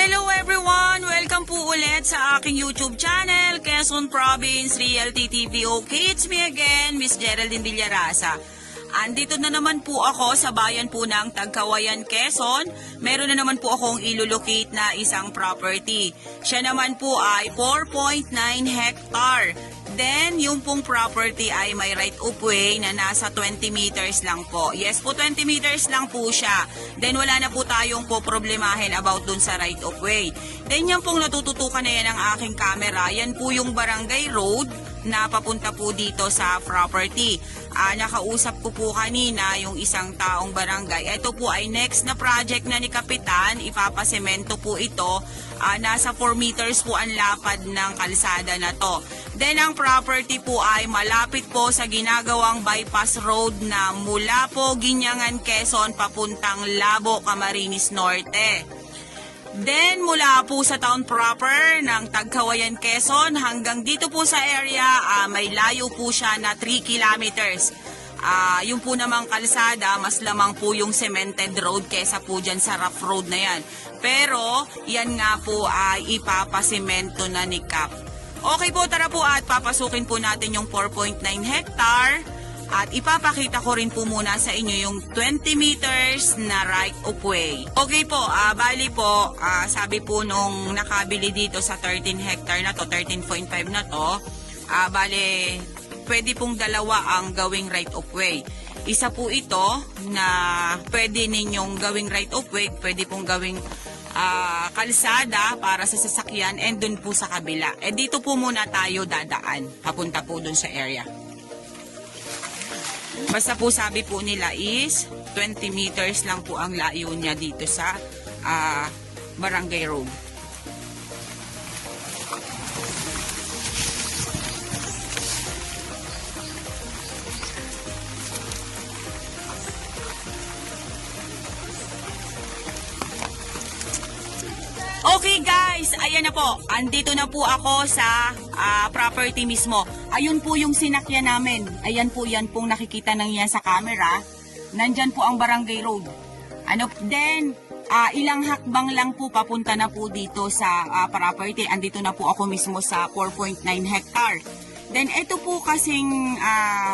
Hello everyone! Welcome po ulit sa aking YouTube channel, Quezon Province Realty TV. Okay, it's me again, Miss Geraldine Villarasa. Andito na naman po ako sa bayan po ng Tagkawayan, Quezon. Meron na naman po akong ilolocate na isang property. Siya naman po ay 4.9 hectare. Then, yung pong property ay may right of way na nasa 20 meters lang po. Yes po, 20 meters lang po siya. Then, wala na po tayong po problemahin about dun sa right of way. Then, yan pong natututukan na yan ng aking camera. Yan po yung barangay road na papunta po dito sa property. Nakausap ko po kanina yung isang taong barangay. Ito po ay next na project na ni Kapitan. Ipapasemento po ito. Nasa 4 meters po ang lapad ng kalsada na to. Then ang property po ay malapit po sa ginagawang bypass road na mula po Ginyangan, Quezon papuntang Labo, Camarines Norte. Then mula po sa town proper ng Tagkawayan, Quezon hanggang dito po sa area may layo po siya na 3 kilometers. Yung po namang kalsada, mas lamang po yung cemented road kesa po dyan sa rough road na yan. Pero yan nga po ay ipapasemento na ni Kap. Okay po, tara po at papasukin po natin yung 4.9 hectare. At ipapakita ko rin po muna sa inyo yung 20 meters na right of way. Okay po, bali po, sabi po nung nakabili dito sa 13 hectare na to, 13.5 na to, bali, pwede pong dalawa ang gawing right of way. Isa po ito na pwede ninyong gawing right of way, pwede pong gawing kalsada para sa sasakyan, and dun po sa kabila. Dito po muna tayo dadaan, papunta po dun sa area. Basta po sabi po nila is 20 meters lang po ang layo niya dito sa barangay road. Okay guys, ayan na po. Andito na po ako sa property mismo. Ayun po yung sinakyan namin. Ayan po, yan pong nakikita nang yan sa camera. Nandyan po ang barangay road. Then, ilang hakbang lang po papunta na po dito sa property. Andito na po ako mismo sa 4.9 hectare. Then, ito po kasing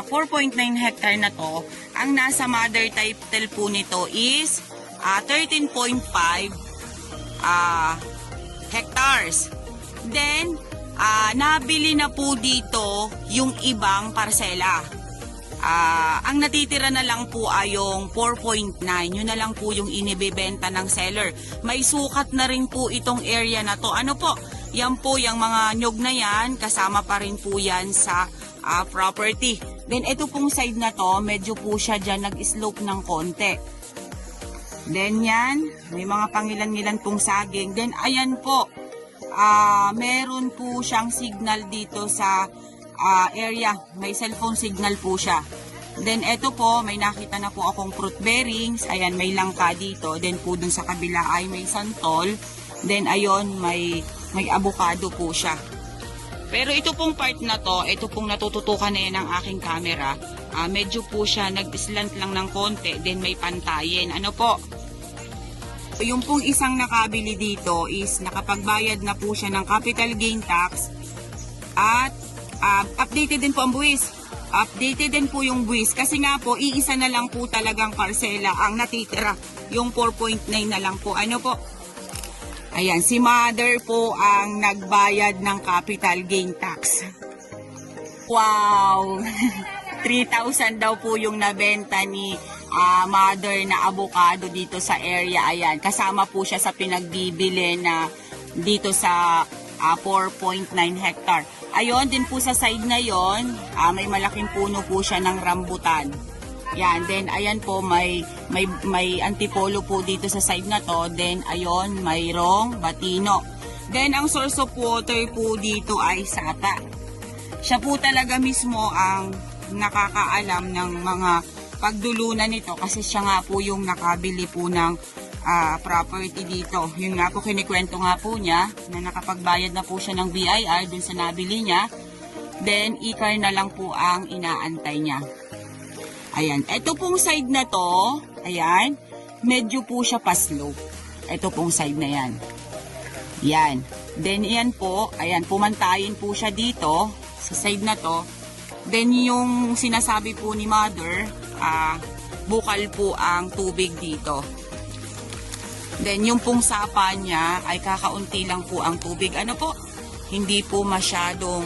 4.9 hectare na to, ang nasa mother title po nito is 13.5 hectares. Then, nabili na po dito yung ibang parsela. Ang natitira na lang po ay yung 4.9. Yun na lang po yung inibebenta ng seller. May sukat na rin po itong area na to. Ano po? Yan po, yung mga nyog na yan, kasama pa rin po yan sa property. Then, ito pong side na to, medyo po siya dyan nag-slope ng konti. Then yan, may mga pangilan-ngilan pong saging. Then ayan po, meron po siyang signal dito sa area. May cellphone signal po siya. Then eto po, may nakita na po akong fruit bearings. Ayan, may langka dito. Then po dun sa kabila ay may santol. Then ayon, may avocado po siya. Pero ito pong part na to, ito pong natututukan na yan ng aking camera. Medyo po siya nag-slant lang ng konti, then may pantayin. Ano po? Yung pong isang nakabili dito is nakapagbayad na po siya ng capital gain tax at updated din po ang buwis. Updated din po yung buwis kasi nga po, iisa na lang po talagang parsela ang natitira. Yung 4.9 na lang po. Ano po? Ayan, si mother po ang nagbayad ng capital gain tax. Wow! 3,000 daw po yung nabenta ni mother na avocado dito sa area. Ayan, kasama po siya sa pinagbibili na dito sa 4.9 hectare. Ayon, din po sa side na yon, may malaking puno po siya ng rambutan. Yan, then ayan po, may antipolo po dito sa side na to. Then ayon, mayroong batino. Then ang source of water po dito ay sapa. Siya po talaga mismo ang nakakaalam ng mga pagdulunan nito kasi siya nga po yung nakabili po ng property dito. Yun nga po, kinikwento nga po niya na nakapagbayad na po siya ng BIR dun sa nabili niya. Then, e-car na lang po ang inaantay niya. Ayan. Ito pong side na to, ayan, medyo po siya pa-slope. Ito pong side na yan. Yan. Then yan po, ayan, pumantayin po siya dito sa side na to. Then yung sinasabi po ni Mother, bukal po ang tubig dito. Then yung pong sapa niya ay kakaunti lang po ang tubig. Ano po? Hindi po masyadong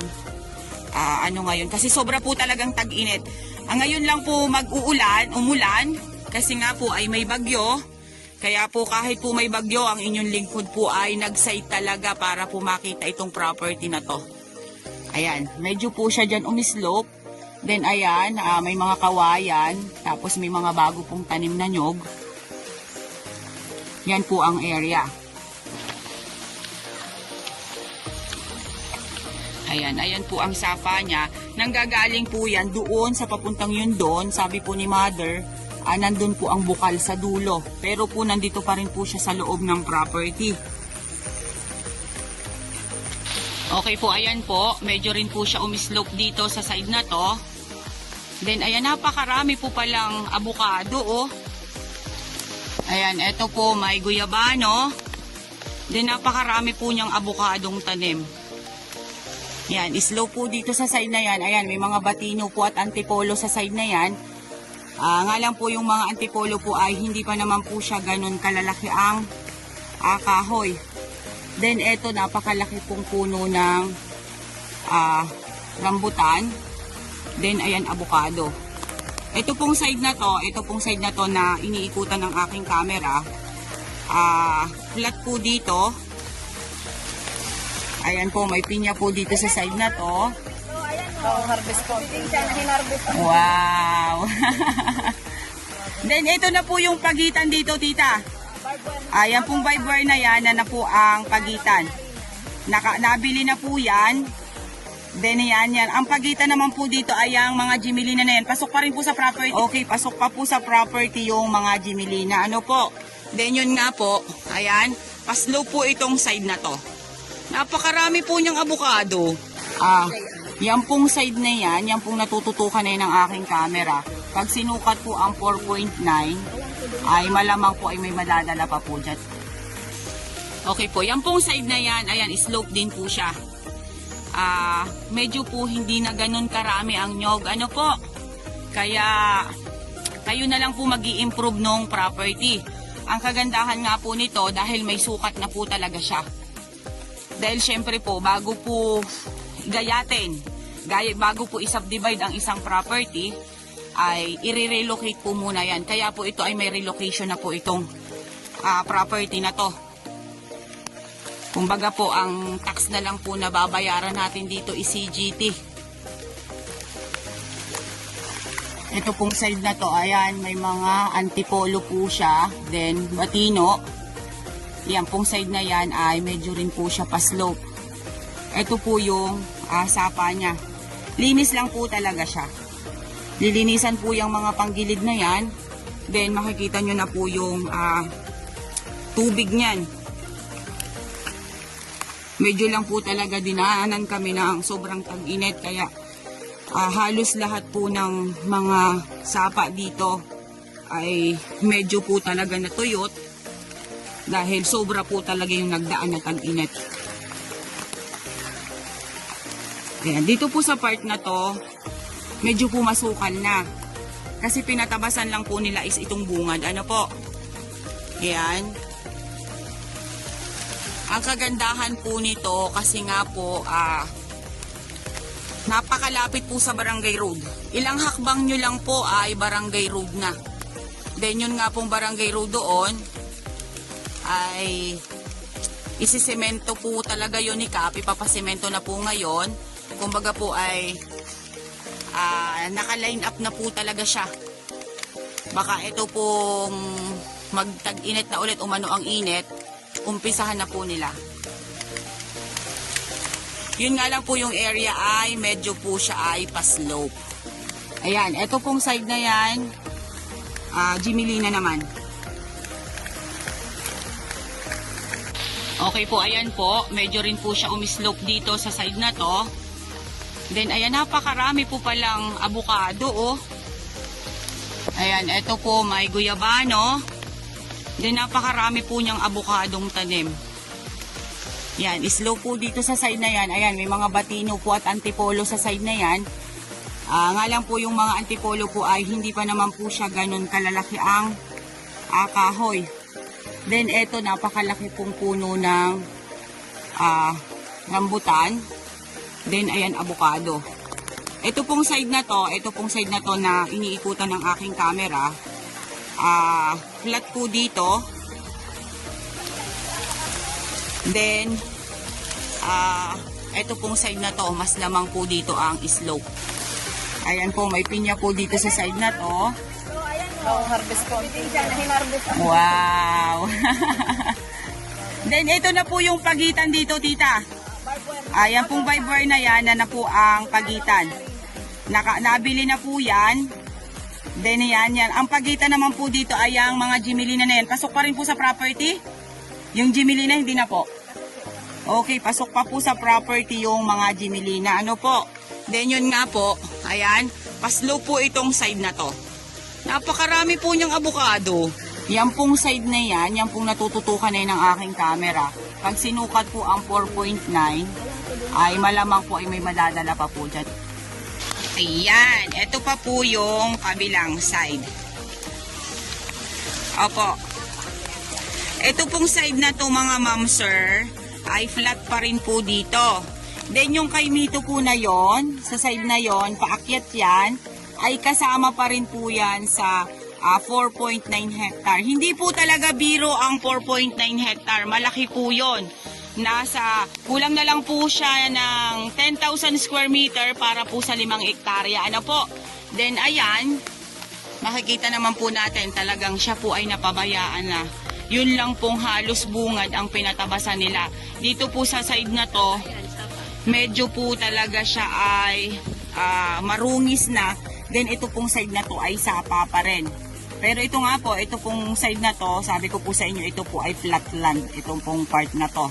ngayon. Kasi sobra po talagang tag-init. Ngayon lang po umulan. Kasi nga po ay may bagyo. Kaya po kahit po may bagyo, ang inyong lingkod po ay nag-site talaga para po makita itong property na to. Ayan, medyo po siya dyan umislope. Then ayan, may mga kawayan. Tapos may mga bago pong tanim na nyog. Yan po ang area. Ayan po ang sapa niya. Nanggagaling po yan doon sa papuntang yun doon. Sabi po ni Mother, nandun po ang bukal sa dulo. Pero po nandito pa rin po siya sa loob ng property. Okay po, ayan po. Medyo rin po siya umislope dito sa side na to. Then ayan, napakarami po palang abukado oh. Ayan, eto po may guyabano. Then napakarami po niyang abukadong tanim. Yan, slope po dito sa side na yan. Ayan, may mga batino po at antipolo sa side na yan. Nga lang po yung mga antipolo po ay hindi pa naman po siya ganun kalalaki ang kahoy. Then eto, napakalaki pong puno ng rambutan. Then ayan, avocado. Ito pong side na to na iniikutan ng aking camera. Flat po dito. Ayan po, may pinya po dito sa side na to. Harvest po. Wow! Then ito na po yung pagitan dito, tita. Ayan pong vibe wire na yan na po ang pagitan. Nabili na po yan. Then yan. Ang pagitan naman po dito ay ang mga Jimelina na yan. Pasok pa rin po sa property. Okay, pasok pa po sa property yung mga Jimelina. Ano po? Then yun nga po. Ayan. Paslow po itong side na to. Napakarami po niyang avocado. Yan pong side na yan pong natututukan na yan ng aking camera. Pag sinukat po ang 4.9, ay malamang po ay may madadala pa po dyan. Okay po, yan pong side na yan, ayan, slope din po siya. Medyo po hindi na ganun karami ang nyog. Ano po? Kaya, kayo na lang po mag-i-improve nung property. Ang kagandahan nga po nito, dahil may sukat na po talaga siya. Dahil syempre po, bago po gayatin, bago po i-subdivide ang isang property, ay i-relocate po muna yan. Kaya po ito ay may relocation na po itong property na to. Kumbaga po, ang tax na lang po na babayaran natin dito is CGT. Ito pong side na to, ayan, may mga antipolo po siya, then batino. Yan pong side na yan ay medyo rin po siya pa-slope. Ito po yung sapa niya. Linis lang po talaga siya. Lilinisan po yung mga panggilid na yan. Then makikita nyo na po yung tubig niyan. Medyo lang po talaga dinaanan kami ng sobrang tag-init. Kaya halos lahat po ng mga sapa dito ay medyo po talaga natuyot. Dahil sobra po talaga yung nagdaan na tag-init. Ayan, dito po sa part na to, medyo po masukal na. Kasi pinatabasan lang po nila is itong bungad. Ano po? Ayan. Ang kagandahan po nito kasi nga po, napakalapit po sa Barangay Road. Ilang hakbang nyo lang po ay Barangay Road na. Then yun nga pong Barangay Road doon, ay isisemento po talaga yun ni Kap. Ipapasemento na po ngayon. Kumbaga po ay naka-line up na po talaga siya. Baka ito pong magtag-init na ulit, umano ang init, umpisahan na po nila. Yun nga lang po yung area ay medyo po siya ay pa-slope. Ayan, ito pong side na yan, Jimelina naman. Okay po, ayan po. Medyo rin po siya umislope dito sa side na to. Then, ayan, napakarami po palang avocado, oh. Ayan, ito po, may guyabano. Then, napakarami po niyang avocadong tanim. Yan, slope po dito sa side na yan. Ayan, may mga batino po at antipolo sa side na yan. Nga lang po yung mga antipolo po ay hindi pa naman po siya ganun kalalaki ang kahoy. Then eto, napakalaki pong puno ng rambutan. Then ayan, avocado. Ito pong side na to na iniikutan ng aking camera. Flat po dito. Then ito pong side na to, mas lamang po dito ang slope. Ayan po, may pinya po dito sa side na to. So, ayan o. Harvest ko. Hindi siya na hinarvest ako. Wow! Then ito na po yung pagitan dito, tita. Ayan pong vibe wire na yan, na po ang pagitan. Nabili na po yan. Then yan. Ang pagitan naman po dito ay ang mga Jimelina na yan. Pasok pa rin po sa property? Yung Jimelina hindi na po. Okay, pasok pa po sa property yung mga Jimelina. Ano po? Then yun nga po, ayan, paslow po itong side na to. Napakarami po niyang avocado. Yan pong side na yan pong natututukan na yun ng aking camera. Pag sinukat po ang 4.9, ay malamang po ay may madadala pa po dyan. Ayan, ito pa po yung kabilang side. Opo. Ito pong side na to mga ma'am sir, ay flat pa rin po dito. Then yung kay Mito po na yon, sa side na yon, paakyat yan, ay kasama pa rin po yan sa 4.9 hectare. Hindi po talaga biro ang 4.9 hectare, malaki po yon. Kulang na lang po siya ng 10,000 square meter para po sa 5 hektarya. Ano po? Then ayan, makikita naman po natin talagang siya po ay napabayaan na. Yun lang pong halos bungad ang pinatabasan nila. Dito po sa side na to, medyo po talaga siya ay marungis na. Then ito pong side na to ay sapa pa rin. Pero ito nga po, ito pong side na to, sabi ko po sa inyo, ito po ay flat land. Itong pong part na to.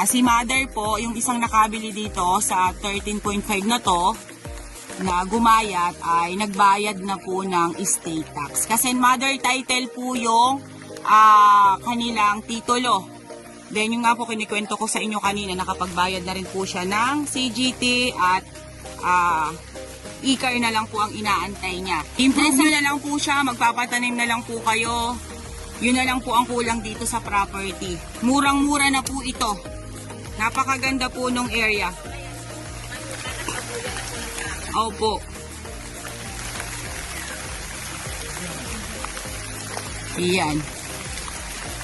Si mother po, yung isang nakabili dito sa 13.5 na to, na gumayat, ay nagbayad na po ng estate tax. Kasi mother title po yung kanilang titulo. Then yung nga po kinikwento ko sa inyo kanina, nakapagbayad na rin po siya ng CGT at e-car na lang po ang inaantay niya. Improve nyo na lang po siya, magpapatanim na lang po kayo. Yun na lang po ang kulang dito sa property. Murang-mura na po ito. Napakaganda po nung area. Opo. Iyan.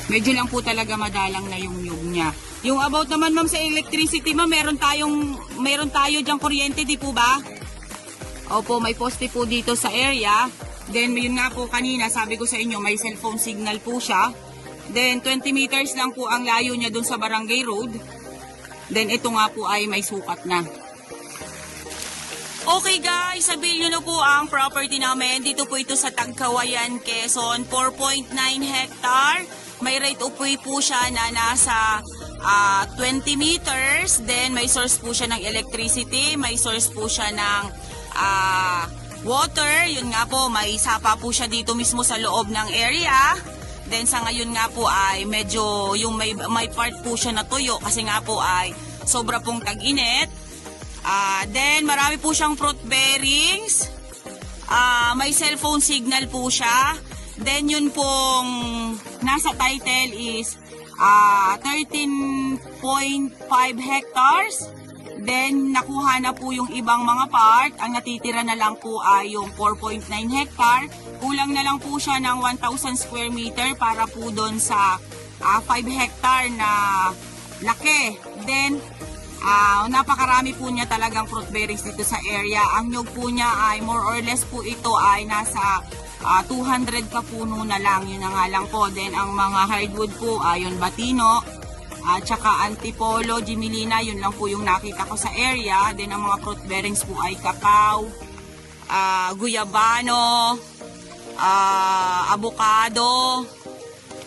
Medyo lang po talaga madalang na yung nyug niya. Yung about naman ma'am sa electricity ma'am, meron tayo diyang kuryente, di po ba? Opo, may poste po dito sa area. Then yun nga po kanina, sabi ko sa inyo, may cellphone signal po siya. Then 20 meters lang po ang layo niya dun sa barangay road. Then ito nga po ay may sukat na. Okay guys, sabihin nyo na po ang property namin. Dito po ito sa Tagkawayan, Quezon. 4.9 hectare. May right of way po siya na nasa 20 meters. Then may source po siya ng electricity. May source po siya ng water. Yun nga po, may sapa po siya dito mismo sa loob ng area. Then sa ngayon nga po ay medyo yung may part po siya na tuyo kasi nga po ay sobra pong tag-init. Then marami po siyang fruit bearings. May cellphone signal po siya. Then yun pong nasa title is 13.5 hectares. Then nakuha na po yung ibang mga part. Ang natitira na lang po ay yung 4.9 hectare. Kulang na lang po siya ng 1,000 square meter para po doon sa 5 hectare na laki. Then napakarami po niya talagang fruit bearings dito sa area. Ang nyug po niya ay more or less po ito ay nasa 200 ka puno na lang. Yun na nga lang po. Then ang mga hardwood po ay yung batino at saka antipolo, Jimelina, yun lang po yung nakita ko sa area. Then ang mga fruit bearings po ay kakao, guyabano, avocado,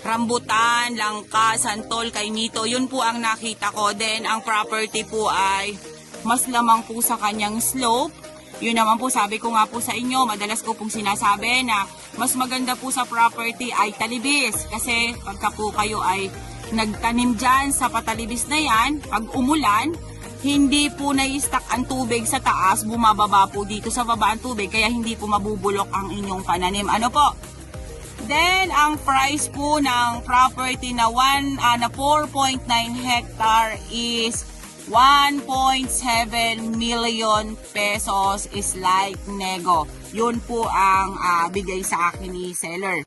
rambutan, langka, santol, kainito. Yun po ang nakita ko. Then ang property po ay mas lamang po sa kanyang slope. Yun naman po, sabi ko nga po sa inyo, madalas ko pong sinasabi na mas maganda po sa property ay talibis. Kasi pagka po kayo ay nagtanim dyan sa patalibis na yan, pag umulan, hindi po na-stack ang tubig sa taas, bumababa po dito sa baba ang tubig, kaya hindi po mabubulok ang inyong pananim. Ano po? Then, ang price po ng property na 4.9 hectare is 1.7 million pesos is like nego. Yun po ang bigay sa akin ni seller.